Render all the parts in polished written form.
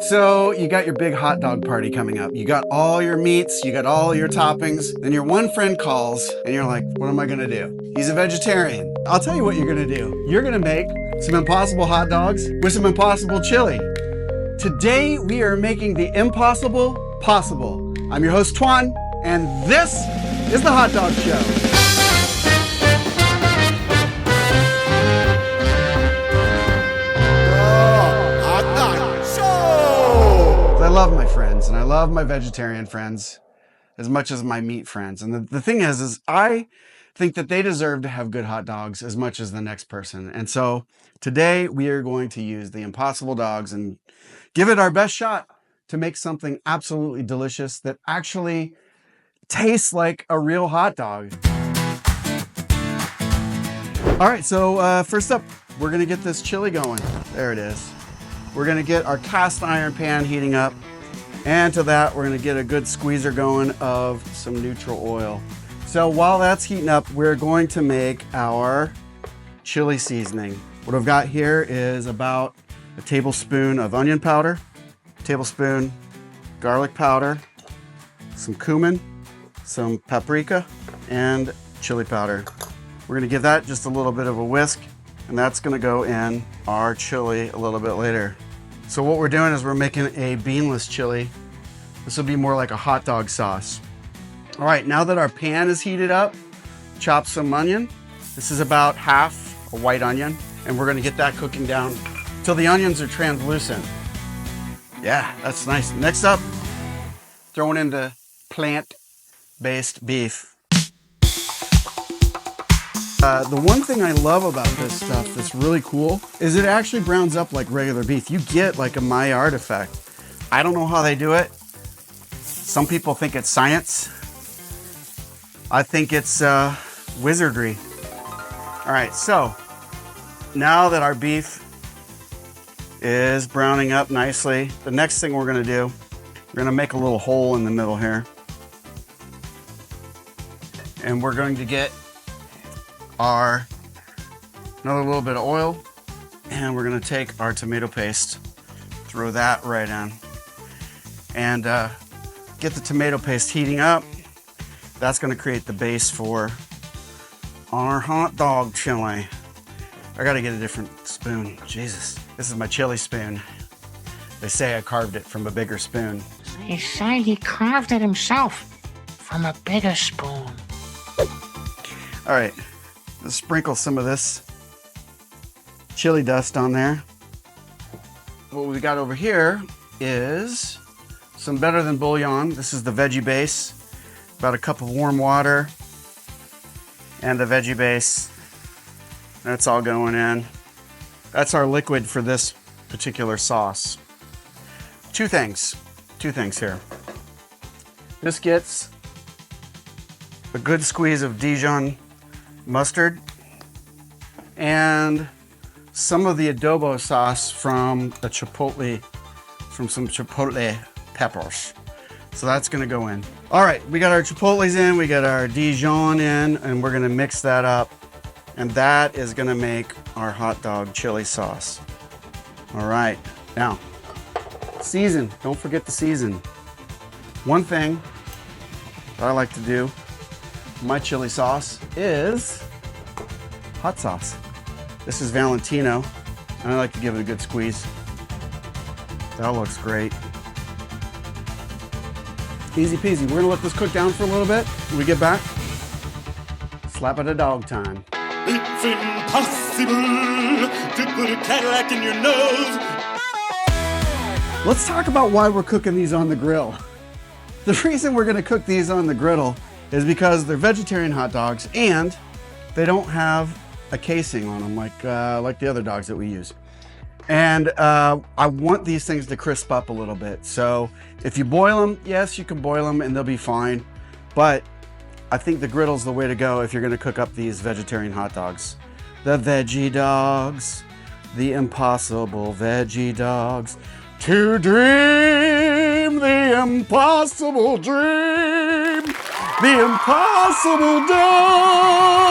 So you got your big hot dog party coming up. You got all your meats, you got all your toppings. Then your one friend calls and you're like, what am I gonna do? He's a vegetarian. I'll tell you what you're gonna do. You're gonna make some impossible hot dogs with some impossible chili. Today we are making the impossible possible. I'm your host Twan, and this is the Hot Dog Show. I love my friends, and I love my vegetarian friends as much as my meat friends. And the thing is I think that they deserve to have good hot dogs as much as the next person. And so today we are going to use the Impossible Dogs and give it our best shot to make something absolutely delicious that actually tastes like a real hot dog. All right, so first up, we're gonna get this chili going. There it is. We're gonna get our cast iron pan heating up, and to that we're gonna get a good squeezer going of some neutral oil. So while that's heating up, we're going to make our chili seasoning. What I've got here is about a tablespoon of onion powder, a tablespoon garlic powder, some cumin, some paprika, and chili powder. We're gonna give that just a little bit of a whisk, and that's gonna go in our chili a little bit later. So what we're doing is we're making a beanless chili. This will be more like a hot dog sauce. All right, now that our pan is heated up, chop some onion. This is about half a white onion, and we're gonna get that cooking down till the onions are translucent. Yeah, that's nice. Next up, throwing in the plant-based beef. The one thing I love about this stuff that's really cool is it actually browns up like regular beef. You get like a Maillard effect. I don't know how they do it. Some people think it's science. I think it's wizardry. All right, so now that our beef is browning up nicely, the next thing we're gonna do, we're gonna make a little hole in the middle here. And we're going to get another little bit of oil, and we're gonna take our tomato paste, throw that right in, and get the tomato paste heating up. That's gonna create the base for our hot dog chili. I gotta get a different spoon. Jesus, this is my chili spoon. They say I carved it from a bigger spoon. They say he carved it himself from a bigger spoon. All right. Let's sprinkle some of this chili dust on there. What we got over here is some Better Than bouillon. This is the veggie base. About a cup of warm water and the veggie base. That's all going in. That's our liquid for this particular sauce. Two things here. This gets a good squeeze of Dijon mustard and some of the adobo sauce from some chipotle peppers. So that's gonna go in. All right, we got our chipotles in, we got our Dijon in, and we're gonna mix that up. And that is gonna make our hot dog chili sauce. All right, now, season, don't forget the season. One thing that I like to do my chili sauce is hot sauce. This is Valentino, and I like to give it a good squeeze. That looks great. Easy peasy. We're gonna let this cook down for a little bit. When we get back, slap it a dog time. It's impossible to put a Cadillac in your nose. Let's talk about why we're cooking these on the grill. The reason we're gonna cook these on the griddle is because they're vegetarian hot dogs and they don't have a casing on them like the other dogs that we use. And I want these things to crisp up a little bit. So if you boil them, yes, you can boil them and they'll be fine. But I think the griddle's the way to go if you're gonna cook up these vegetarian hot dogs. The veggie dogs, the impossible veggie dogs. To dream the impossible dream. The impossible dog.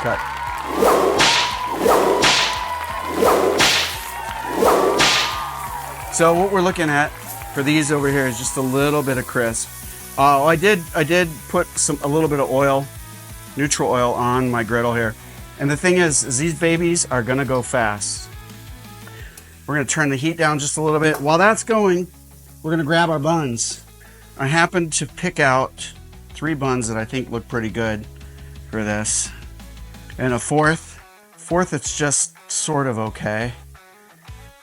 Cut. So what we're looking at for these over here is just a little bit of crisp. I did put a little bit of oil, neutral oil, on my griddle here. And the thing is these babies are gonna go fast. We're gonna turn the heat down just a little bit. While that's going, we're gonna grab our buns. I happened to pick out 3 buns that I think look pretty good for this. And a fourth it's just sort of okay.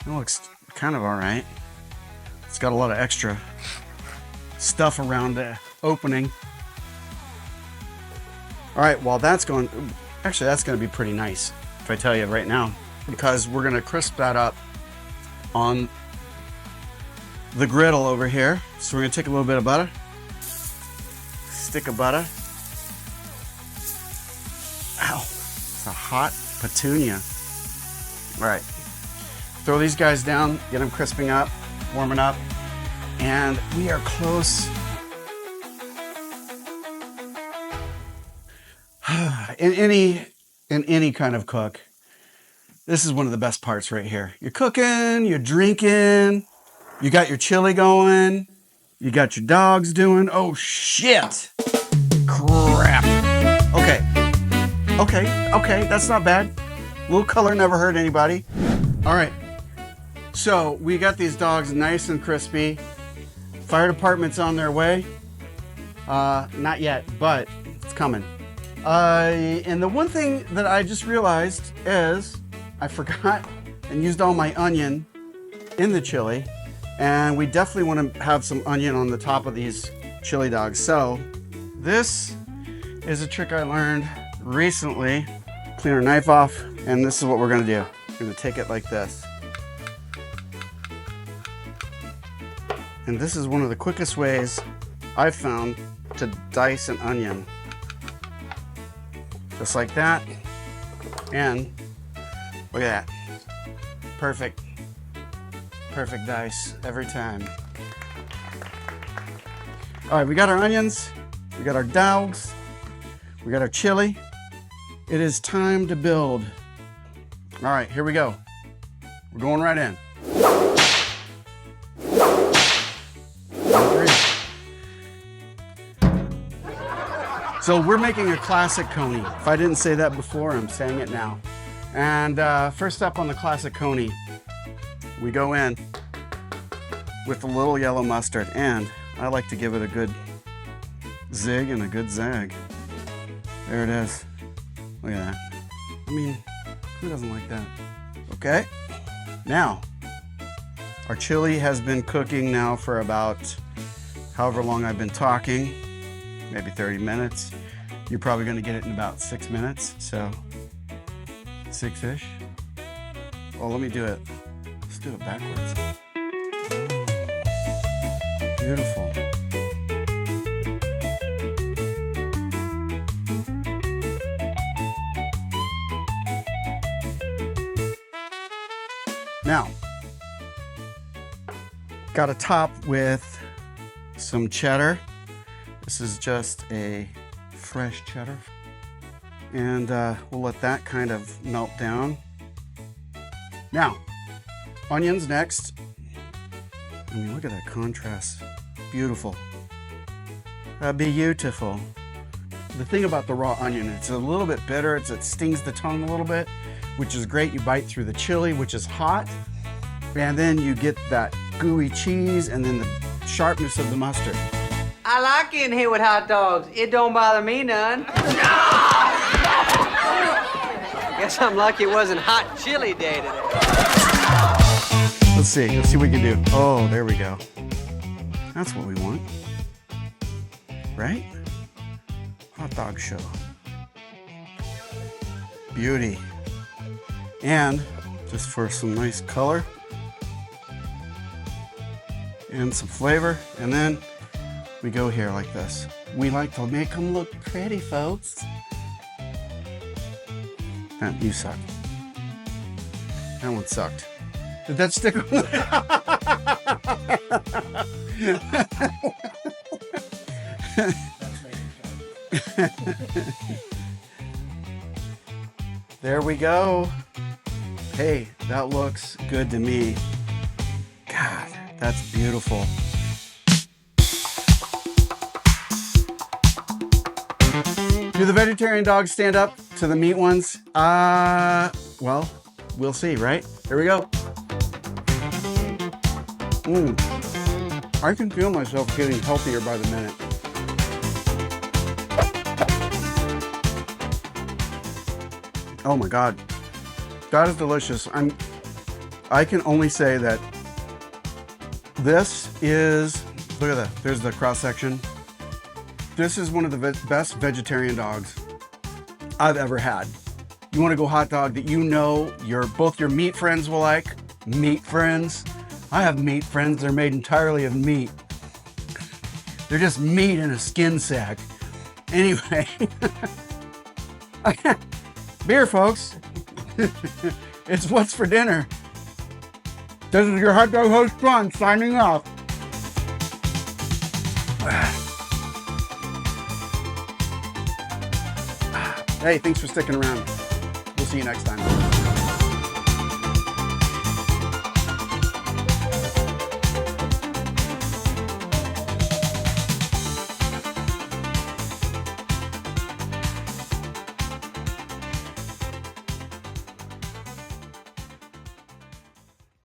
It looks kind of all right. It's got a lot of extra stuff around the opening. All right, while that's going, actually that's gonna be pretty nice if I tell you right now, because we're gonna crisp that up on the griddle over here. So we're gonna take a little bit of butter, stick of butter. Ow, it's a hot petunia. All right, throw these guys down, get them crisping up, warming up, and we are close. In any kind of cook, this is one of the best parts right here. You're cooking, you're drinking, you got your chili going, you got your dogs doing, oh shit, crap. Okay, that's not bad. A little color never hurt anybody. All right, so we got these dogs nice and crispy. Fire department's on their way. Not yet, but it's coming. And the one thing that I just realized is I forgot and used all my onion in the chili, and we definitely want to have some onion on the top of these chili dogs. So this is a trick I learned recently. Clean our knife off, and this is what we're gonna do. We're gonna take it like this. And this is one of the quickest ways I've found to dice an onion. Just like that. And look at that. Perfect. Perfect dice every time. All right, we got our onions, we got our dogs, we got our chili. It is time to build. All right, here we go. We're going right in. So we're making a classic Coney. If I didn't say that before, I'm saying it now. And first up on the classic Coney, we go in with a little yellow mustard, and I like to give it a good zig and a good zag. There it is. Look at that. I mean, who doesn't like that? Okay. Now, our chili has been cooking now for about however long I've been talking, maybe 30 minutes. You're probably gonna get it in about 6 minutes, so 6-ish. Well, let me do it. Let's do it backwards. Beautiful. Now, got a top with some cheddar. This is just a fresh cheddar. And we'll let that kind of melt down. Now, onions next. I mean, look at that contrast. Beautiful. Beautiful. The thing about the raw onion, it's a little bit bitter. It stings the tongue a little bit, which is great. You bite through the chili, which is hot, and then you get that gooey cheese and then the sharpness of the mustard. I like getting hit with hot dogs. It don't bother me none. Guess I'm lucky it wasn't hot chili day today. Let's see what we can do. Oh, there we go. That's what we want, right? Hot dog show. Beauty. And just for some nice color and some flavor, and then we go here like this. We like to make them look pretty, folks. You sucked. That one sucked. Did that stick on? There we go. Hey, that looks good to me. God. That's beautiful. Do the vegetarian dogs stand up to the meat ones? Well, we'll see, right? Here we go. I can feel myself getting healthier by the minute. Oh my God. That is delicious. I can only say that this is, look at that, there's the cross section. This is one of the best vegetarian dogs I've ever had. You want to go hot dog that you know both your meat friends will like? Meat friends? I have meat friends, they're made entirely of meat. They're just meat in a skin sack. Anyway, beer folks. It's what's for dinner. This is your hot dog host, John, signing off. Hey, thanks for sticking around. We'll see you next time.